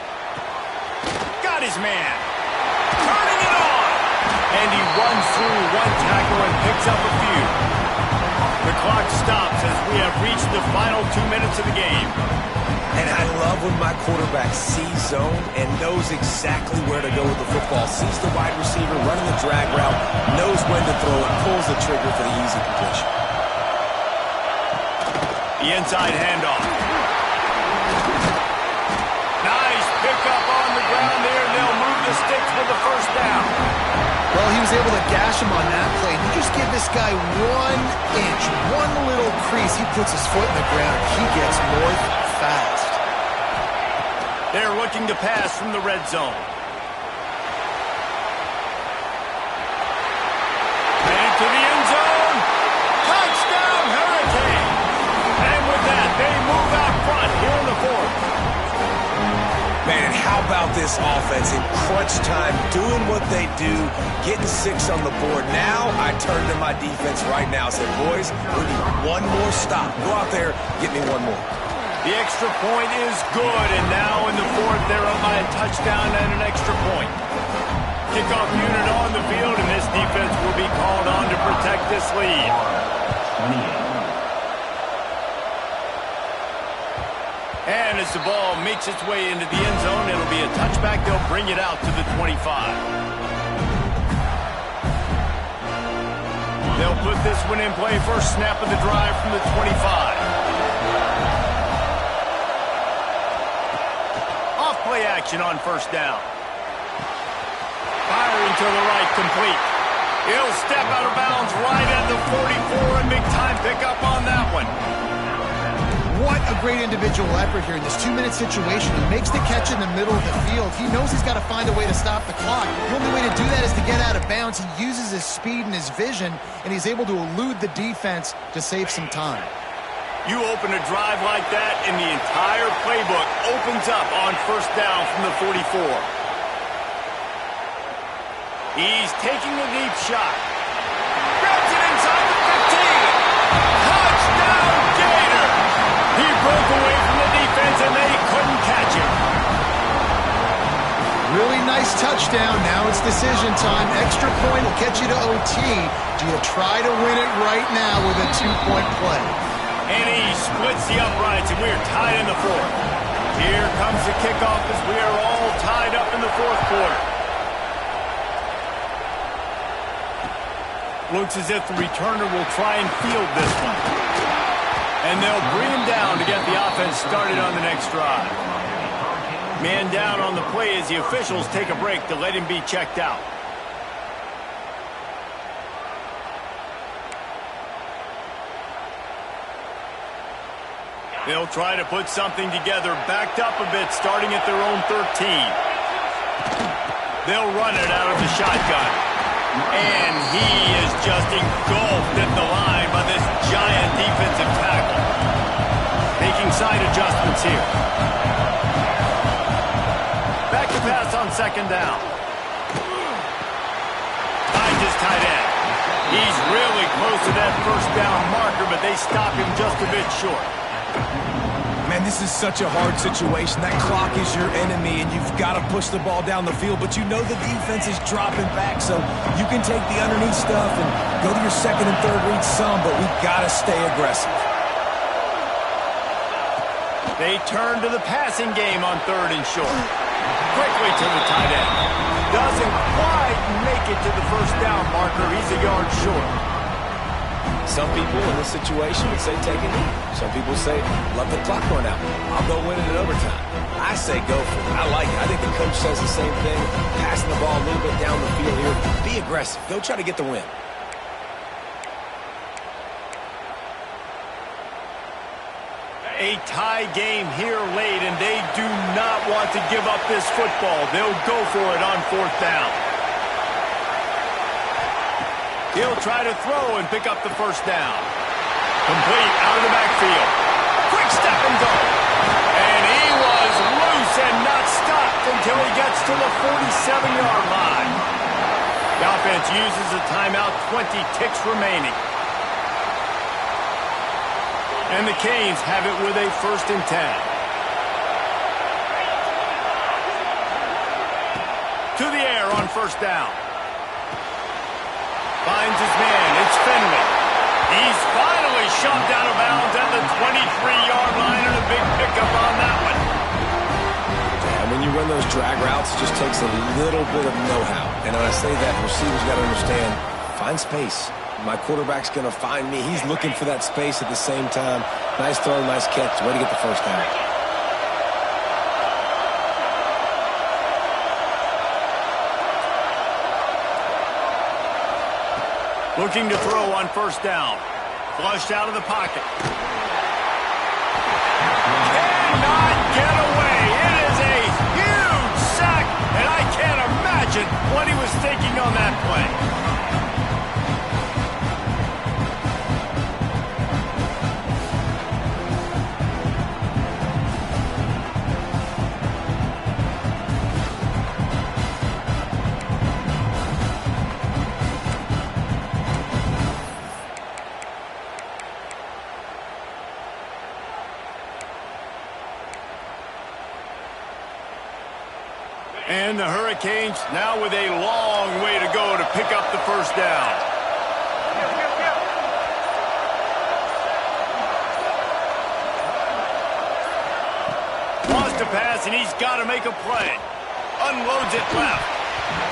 Got his man. Turning it on. And he runs through one tackle and picks up a few. The clock stops as we have reached the final 2 minutes of the game. And I love when my quarterback sees zone and knows exactly where to go with the football. Sees the wide receiver running the drag route, knows when to throw it, pulls the trigger for the easy completion. The inside handoff. Nice pickup on the ground there, and they'll move the sticks for the first down. Well, he was able to gash him on that play. You just give this guy 1 inch, one little crease. He puts his foot in the ground. He gets north fast. They're looking to pass from the red zone. And to the end zone. Touchdown, Hurricane. And with that, they move out front here in the fourth. Man, and how about this offense in crunch time, doing what they do, getting 6 on the board. Now I turn to my defense right now and say, boys, we need one more stop. Go out there, get me one more. The extra point is good, and now in the fourth, they're up by a touchdown and an extra point. Kickoff unit on the field, and this defense will be called on to protect this lead. 28. And as the ball makes its way into the end zone, it'll be a touchback. They'll bring it out to the 25. They'll put this one in play. First snap of the drive from the 25. Play action on first down. Firing to the right, complete. He'll step out of bounds right at the 44, and big time pickup on that one. What a great individual effort here in this 2-minute situation. He makes the catch in the middle of the field. He knows he's got to find a way to stop the clock. The only way to do that is to get out of bounds. He uses his speed and his vision, and he's able to elude the defense to save some time. You open a drive like that, and the entire playbook opens up on first down from the 44. He's taking a deep shot. Grabs it inside the 15. Touchdown, Gator! He broke away from the defense, and they couldn't catch him. Really nice touchdown. Now it's decision time. Extra point will get you to OT. Do you try to win it right now with a 2-point play? And he splits the uprights, and we're tied in the fourth. Here comes the kickoff as we are all tied up in the fourth quarter. Looks as if the returner will try and field this one. And they'll bring him down to get the offense started on the next drive. Man down on the play as the officials take a break to let him be checked out. They'll try to put something together, backed up a bit, starting at their own 13. They'll run it out of the shotgun. And he is just engulfed at the line by this giant defensive tackle. Making side adjustments here. Back to pass on second down. Finds his tight end. He's really close to that first down marker, but they stop him just a bit short. Man, this is such a hard situation. That clock is your enemy, and you've got to push the ball down the field, but you know the defense is dropping back, so you can take the underneath stuff and go to your second and third read some, but we've got to stay aggressive. They turn to the passing game on third and short. Quickly to the tight end. Doesn't quite make it to the first down marker. He's a yard short. Some people in this situation would say take a knee. Some people say let the clock run out. I'll go win it in overtime. I say go for it. I like it. I think the coach says the same thing. Passing the ball a little bit down the field here. Be aggressive. Go try to get the win. A tie game here late, and they do not want to give up this football. They'll go for it on fourth down. He'll try to throw and pick up the first down. Complete out of the backfield. Quick step and go. And he was loose and not stopped until he gets to the 47-yard line. The offense uses a timeout, 20 ticks remaining. And the Canes have it with a 1st and 10. To the air on first down. Finds his man. It's Finley. He's finally he's shoved out of bounds at the 23-yard line, and a big pickup on that one. And when you run those drag routes, it just takes a little bit of know-how. And when I say that, receivers got to understand, find space. My quarterback's going to find me. He's looking for that space at the same time. Nice throw, nice catch. Way to get the first down. Looking to throw on first down. Flushed out of the pocket. Cannot get away. It is a huge sack, and I can't imagine what he was thinking on that play. And the Hurricanes now with a long way to go to pick up the first down. Wants to pass, and he's got to make a play. Unloads it left.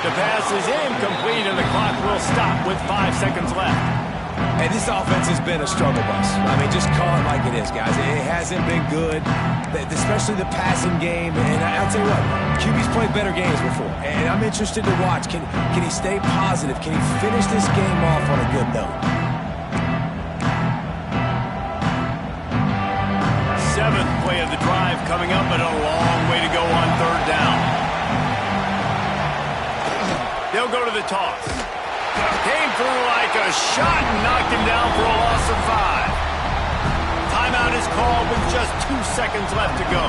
The pass is incomplete, and the clock will stop with 5 seconds left. And this offense has been a struggle bus. I mean, just call it like it is, guys. It hasn't been good, especially the passing game. And I'll tell you what, QB's played better games before. And I'm interested to watch. Can he stay positive? Can he finish this game off on a good note? Seventh play of the drive coming up, and a long way to go on third down. They'll go to the toss. Came through like a shot and knocked him down for a loss of 5. Timeout is called with just 2 seconds left to go.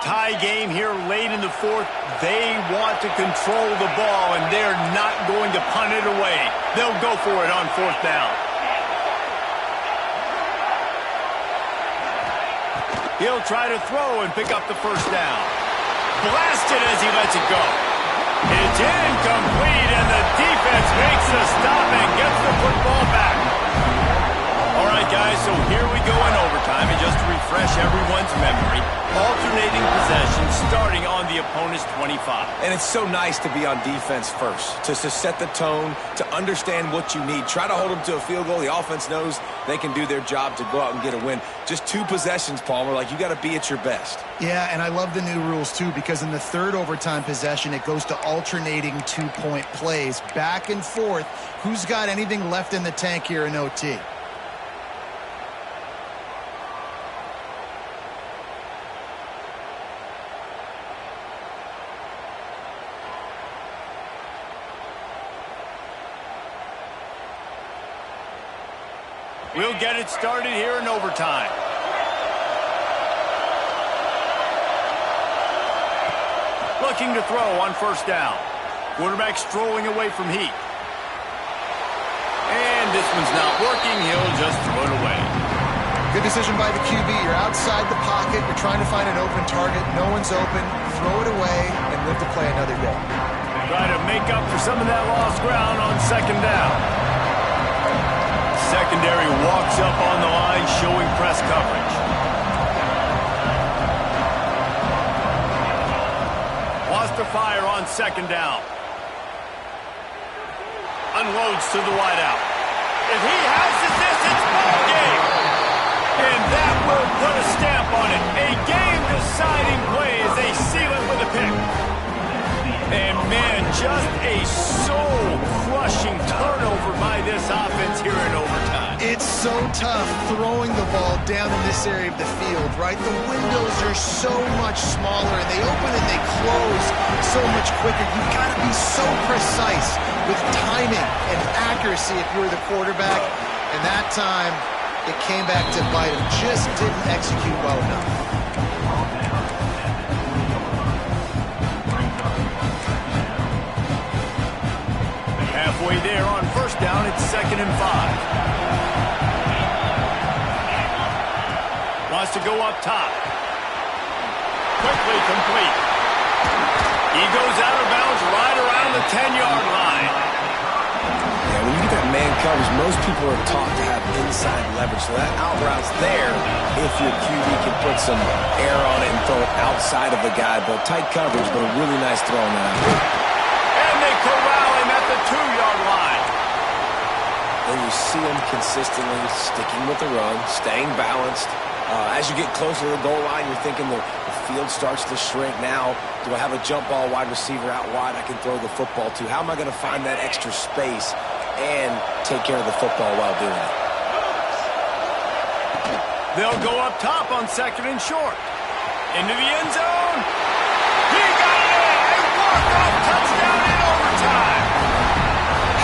Tie game here late in the fourth. They want to control the ball, and they're not going to punt it away. They'll go for it on fourth down. He'll try to throw and pick up the first down. Blasted as he lets it go. It's incomplete, and the defense makes the stop and gets the football back. All right, guys, so here we go in overtime, and just to refresh everyone's memory, alternating possession starting on the opponent's 25. And it's so nice to be on defense first, to set the tone, to understand what you need. Try to hold them to a field goal. The offense knows they can do their job to go out and get a win. Just 2 possessions, Palmer, like you got to be at your best. Yeah, and I love the new rules, too, because in the third overtime possession, it goes to alternating 2-point plays. Back and forth. Who's got anything left in the tank here in OT? We'll get it started here in overtime. Looking to throw on first down. Quarterback strolling away from heat. And this one's not working. He'll just throw it away. Good decision by the QB. You're outside the pocket. You're trying to find an open target. No one's open. Throw it away and live to play another day. Try to make up for some of that lost ground on second down. Secondary walks up on the line, showing press coverage. Wants to fire on second down. Unloads to the wideout. If he houses this, it's ball game. And that will put a stamp on it. A game-deciding play as they seal it with a pick. And, man, just a soul-crushing turnover by this offense here in overtime. It's so tough throwing the ball down in this area of the field, right? The windows are so much smaller, and they open and they close so much quicker. You've got to be so precise with timing and accuracy if you're the quarterback. And that time, it came back to bite him. Just didn't execute well enough. Halfway there on first down, it's 2nd and 5. Wants has to go up top. Quickly complete. He goes out of bounds right around the 10-yard line. Yeah, when you get that man coverage, most people are taught to have inside leverage. So that out route's there if your QB can put some air on it and throw it outside of the guy. But tight coverage, but a really nice throw on that. And they corral him at the 2-yard line. And you see him consistently sticking with the run, staying balanced. As you get closer to the goal line, you're thinking the field starts to shrink. Now, do I have a jump ball wide receiver out wide I can throw the football to? How am I going to find that extra space and take care of the football while doing it? They'll go up top on 2nd and short. Into the end zone. He got it! A walk-off touchdown in overtime.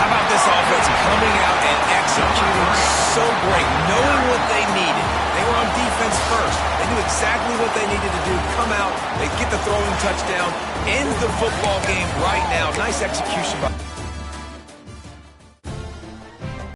How about this offense coming out and executing so great, knowing what they needed? They were on defense first. They knew exactly what they needed to do. Come out, they get the throwing touchdown, ends the football game right now. Nice execution by